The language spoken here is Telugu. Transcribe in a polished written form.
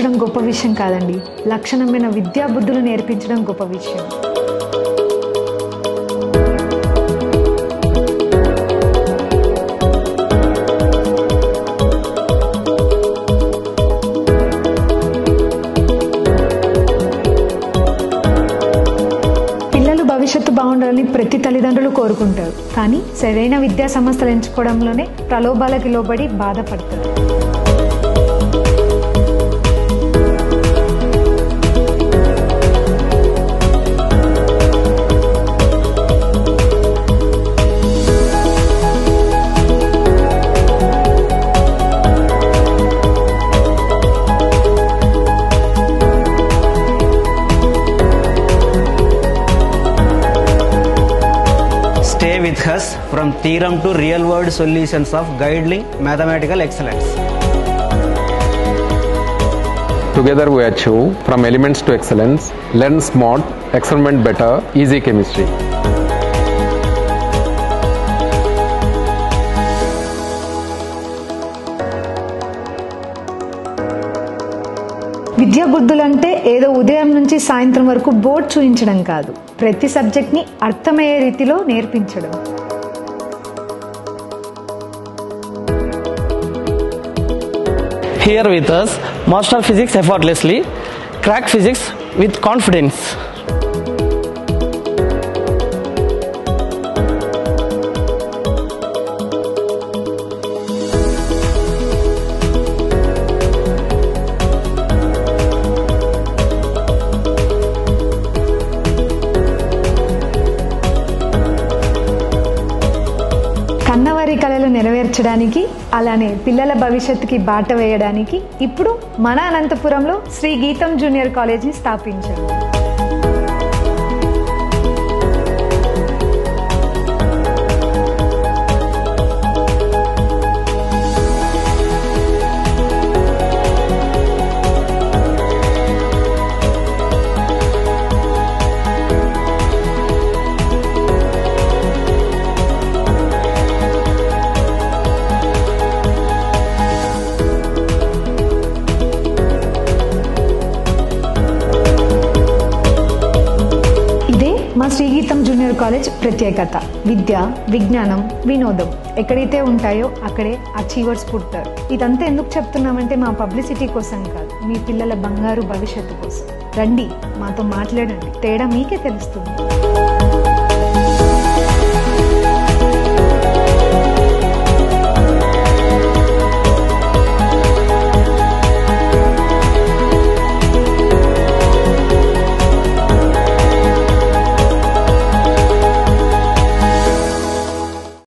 చదివించడం గొప్ప విషయం కాదండి, లక్షణమైన విద్యా బుద్ధులు నేర్పించడం గొప్ప విషయం. భవిష్యత్తు బాగుండాలని ప్రతి తల్లిదండ్రులు కోరుకుంటారు, కానీ సరైన విద్యా సంస్థలు ఎంచుకోవడంలోనే ప్రలోభాలకి లోబడి బాధపడతారు. Stay with us from theorem to real world solutions of guiding mathematical excellence. Together we achieve from elements to excellence, learn smart, experiment better, easy chemistry. విద్యా బుద్ధులంటే ఏదో ఉదయం నుంచి సాయంత్రం వరకు బోర్డు చూయించడం కాదు, ప్రతి సబ్జెక్ట్ని అర్థమయ్యే రీతిలో నేర్పించడం. Here with us, master physics effortlessly, crack physics with confidence. కన్నవారి కళలు నెరవేర్చడానికి, అలానే పిల్లల భవిష్యత్తుకి బాట వేయడానికి ఇప్పుడు మన అనంతపురంలో శ్రీ గీతం జూనియర్ కాలేజ్ని స్థాపించారు. మా శ్రీ గీతం జూనియర్ కాలేజ్ ప్రత్యేకత విద్య, విజ్ఞానం, వినోదం ఎక్కడైతే ఉంటాయో అక్కడే అచీవర్స్ పుట్టారు. ఇదంతా ఎందుకు చెప్తున్నామంటే మా పబ్లిసిటీ కోసం కాదు, మీ పిల్లల బంగారు భవిష్యత్తు కోసం. రండి, మాతో మాట్లాడండి, తేడా మీకే తెలుస్తుంది.